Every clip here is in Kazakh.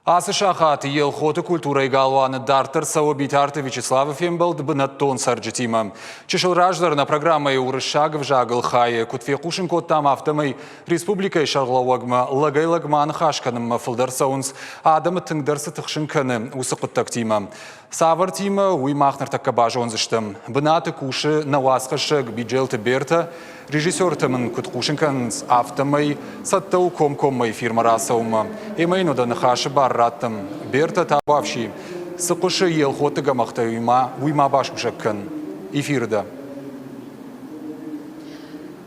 Асышахат елхоты культурой галваны дартыр Сауабитарты Вячеслава Фембалд бынаттон сарджитима. Чешылраждар на программой урышагов жагыл хае кутфекушин коттам автомой республикой шарглауагма лагай-лагман хашканым фылдар саунс адамы тыңдарсы тықшын каны усықыттак тима. Савар тима уймахнар таккабажы онзыштым. Бынаты куши навасқышык биджелты берта режиссер тымын куткушинканс автомой саттау ком-коммай фирмара саума. Эмейну да нахаши барраттым. Берта табавши. Сықышы елхоты гамақта уйма башкушаккан. Эфирда.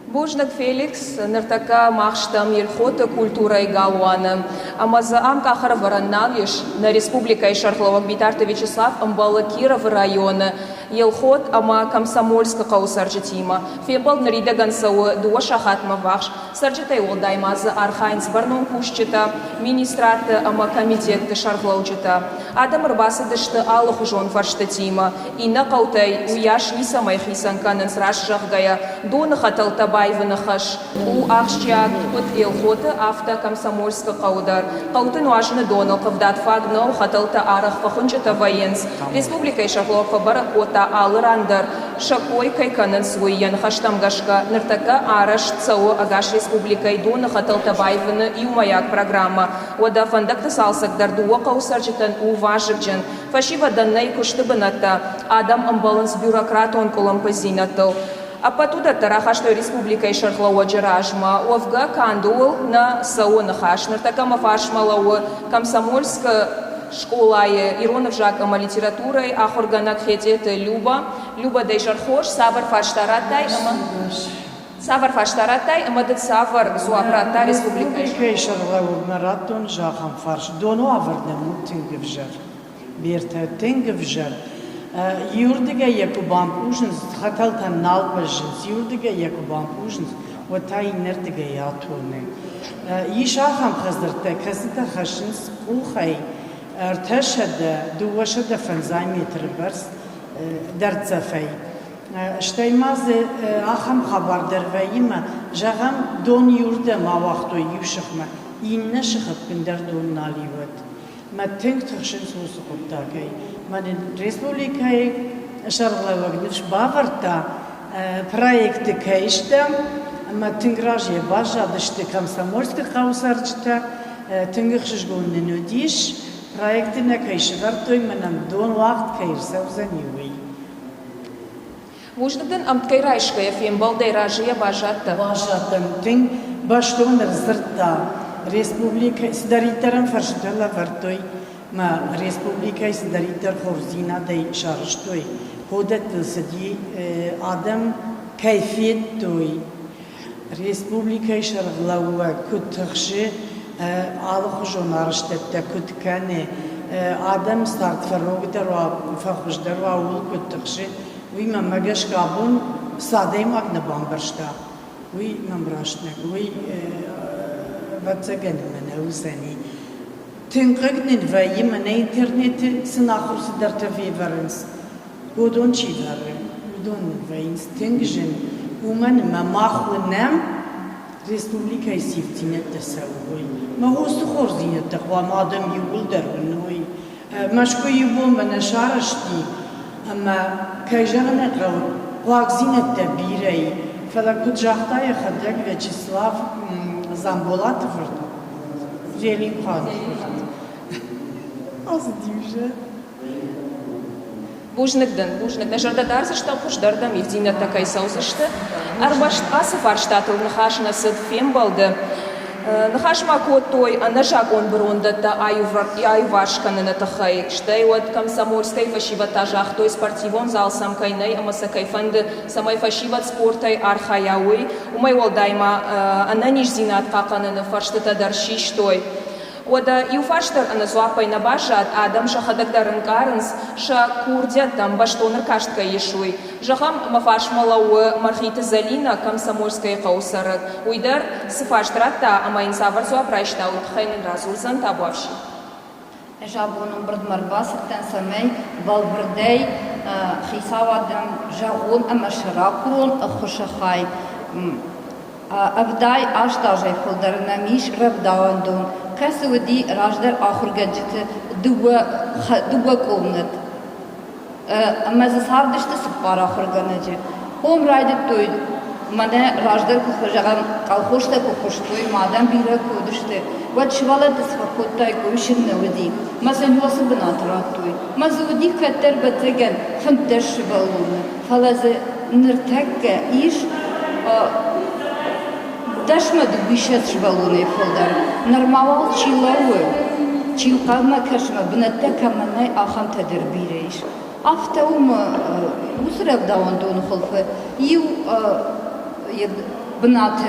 Божнак Феликс, нартака махштам елхоты культурой галуаны. Амаза амка хараваранналиш на республика Шартловак Битарты Вячеслав амбала Киров района. Елхот ама комсомольска каусарджитима. Фембал нарида гансауы дуа шахатма вахш. Сарджитай олдаймазы Архайнс барнон кушчита. Министраты ама комитетты шартлаучита. Адам рбасы дышты алых ужон фарштатима. Ина каутай уяш ниса майхисан канын срашжахгая. Дона хаталтаба Байванахаш, у Ахшчак, от Елхоты, авто комсомольска каудар. Каутын важны донал, кавдат фагнал, хаталта арах, фахунчата военс. Республика Шарлова баракота, алырандар. Шакой кайканын свой янхаштам гашка. Нартака араш цау агаш республика дона хаталта байвана и умаяк программа. Ода фандакта салсак дардуа каусарчитан у важыкджан. Фашива даннай куштыбаната. Адам амбаланс бюрократ он колампазинатал. А потуда тарахаштой республикой Шартлауа Джаражма, Овга Кандул на Сауна Хашнер, такама Фашмалауа, Комсомольска школа Иронов Жакама литературой, Ахорганак Хетета Люба Дейжархош, Савар Фаштаратай, Савар Фаштаратай, Амадет Савар Зуапрата республикой. Шарлауа Маратон Жахам Фарш, Дону Аварднему Тингевжер, Берта Тингевжер. Юрдига Якубам Пужинс, хаталтан налбажинс, Юрдига Якубам Пужинс, вот та инертига ятурны. Ишахам хаздырта, казита хашинс, улхай, рташада, дуашада фанзайметр барс, дарцафай. Штаймазы ахам хабардарваима, жагам дон юрда мавахто юшахма, инна шахат пиндар дон наливат. Ма тинг тахшин сусу коттагай. Мане республикай Шарлауагниш баварта проекты кайшта, ма тингражье бажа дышты комсомольска каусарчта, тингхшжгонны нудиш, проекты на кайшвартой манам дон вахт кайрсавзанивый. Вуждыдан амткайрайшкая фембалдай ражия бажатта. Бажаттам тинг баштон рзырта республика сдаритарам фарштала вартой. Ма республика сдаритар хорзина дай шарштой. Ходат сади адам кайфиет той. Республика Шарглауа кутхши алх жонарштетта куткане адам старт фарогдарва фахждарва ул кутхши уйма магаш кабун садей магна бамбаршта. Уй мамбраштнак уй ватсаген мен усани. Тинqegnin vayim na internet sinakhus darta viverens. Godon chivare. Godon vayins tingjen. Uman ma makhunam Respublika isiftinet tasawwi. Ma host khorzinet taqwa madam yul darnoy. Mashko yubum bana sharashti. Ama kajana qaw wagzinet tabirai. Falakut jahtaya khadak Vyacheslav Zambolatov. Jelin Khan. Az diyece. Бужныкдан, жардадарсы штал пушдардам евдина такай саузышты. Арбашт асыфарштатыл нахашна сыд фембалды. Нахашма котой, анажак он брондата аювашканы на тахай. Штай вот комсомольской фашиватажах, той спортивон зал сам кайнай, амасакай фанды самай фашиват спортай архаяуй. Умай волдайма ананиш зинат каканы на фарштата дарши штой. Ода юфаштар аназуапай на башат, адам шахадагдарен каренс, ша курдя там баштонер каштка ешуй. Жахам мафашмалауы мархита залина комсомольская каусарат. Уйдар сифаштрата, амайн савар зуапрайшта утхайнен разурзан табуавши. Жабоном брадмарбасыртан самай балбырдай хисавадам жагон амашаракурон ахушахай. Авдай аштажай фолдарнамиш рабдауандон كسودي راجدر آخر جدت دوا كونت أما زار دشت سبارة آخر جنجة هم رايدت توي منه راجدر كخوجان كالخوشته كخوشتوي مادام بيرا كودشته وتشواله تسفكوتاي كويشن نودي مثلا يوصل بناتراتوي مزودي كتر بتجن فمتش بالون فلاز نرتك إيش دشمد بيشت بالونه فلدر نرمال چيلاوه چيلقما كشما بنتك منه آخام تدربيريش أفتهم وسرب داوندون خلفه يو بنات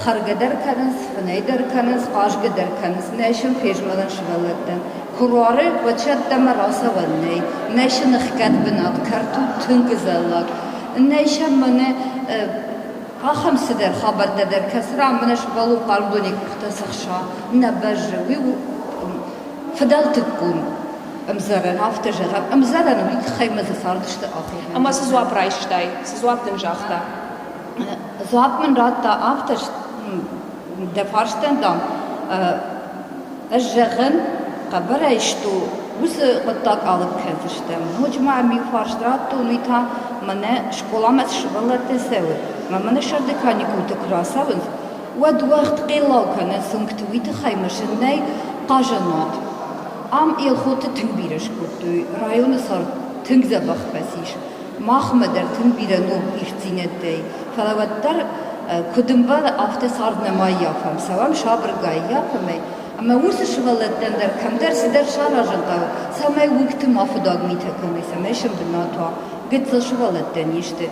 خارج درکنز، فنای درکنز، قاش درکنز، نشون پیشمدن شولدن. کرواره بچه دم راسا ونی، نشون خکت بنات کرتو تنگزلک، نشون منه آخام سدر خبر در کسرا منش بالو قلبونی کخت سخشا نبجوی و فدال تکون. امزرن هفته جرب امزرن ولی خیمه زاردشت آخر. أما سزواب رايشتاي سزواب تنجاختا زواب من رات آفتش دفارشتن دام الجغن قبر ایشتو وس قطاق آلب کنزشتم مجمع میفارشتراتو نیتا منه شکلامت شبالت سوی من شردکانی کوت کراسون و دو وقت قیلاو کنه سنگتویت خیمشن نی قاجنات ام ایل خود تنبیرش کردوی رایون سر تنگزه بخت بسیش محمدر تنبیره نو ایرزینت دی فلوتر کدومبر آفته سارد نمایی یافم سوام شابرگایی یافم اما وسش ولدن در کم در سیدر شارجن تا سامای وقت مافداگ میتکمی سمشم بناتوا گتلش ولدن یشته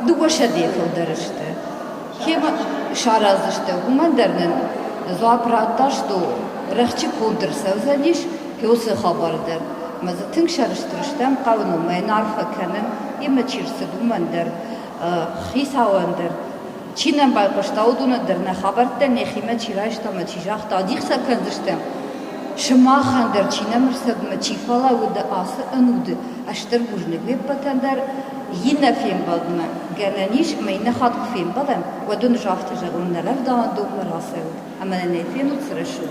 دوباره دیفل درشته کیم شارازشته همان درن زوابراتاشتو رخچی پودر سوزنیش هیوس خبر در مزتن شارشترشتم قانون ما نعرف کنن یه چیرسد همان در خیساوندر چینم بای قشتاودونه در نخبرت نخیمه چیرایشتا ما چیجاخ تادیخ سکنزشتم شما خاندر چینم رسد ما چیفالا و ده آسه انود اشتر بوجنگوی بتندر یه فیلم بدم گرنیش ما این خاط فیلم بدم و دون جافت جگم نرف دان دوم راسه اما نه فیلم ترشون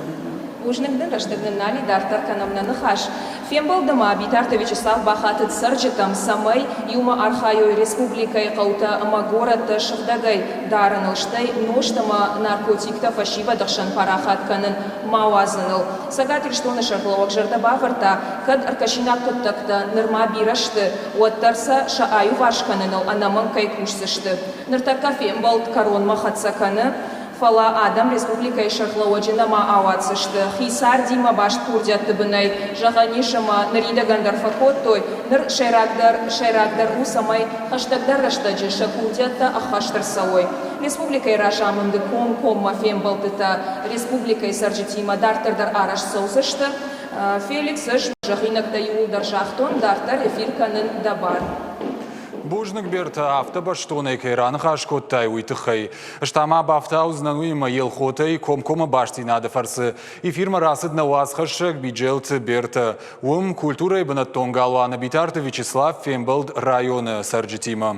Ужнагден раштагнали дартар канамна нахаш. Фембал дама битарта Вячеслав Бахатыт сарджитам самай юма архайой республикой каута ама город шахдагай даранылштай ноштама наркотикта фашива дахшан парахат канын мауазыныл. Сагатик что на шарловак жардабафарта кад аркашинак тоттакта нырма бирашты уаттарса шааю вашканыныл анаман кайкушсышты. Ныртакка фембал корон махатсаканы Фала Адам Республика Шахлауаджина ма авацышты. Хисар дима башт курдят тыбынай. Жағанишама нарида гандарфакот той. Ныр шайрагдар усамай. Хаштагдар раштаджи шакурдятта ахаштар савой. Республика Иражамынды ком мафем балтыта. Республика Сарджитима дартардар араш саузышты. Феликс ыш жағинакта юлдар жахтон дартар эфирканын дабар. Бужнық берті автобаштоны кайраны қашқоттай уйтықай. Штама бафта узнануйма ел хотай комкома баштинады фарсы. И фирма расыд на вас хашек биджелты берті. Культурой бінат тонгалуаны битарты Вячеслав Фембалд районы Сарджитима.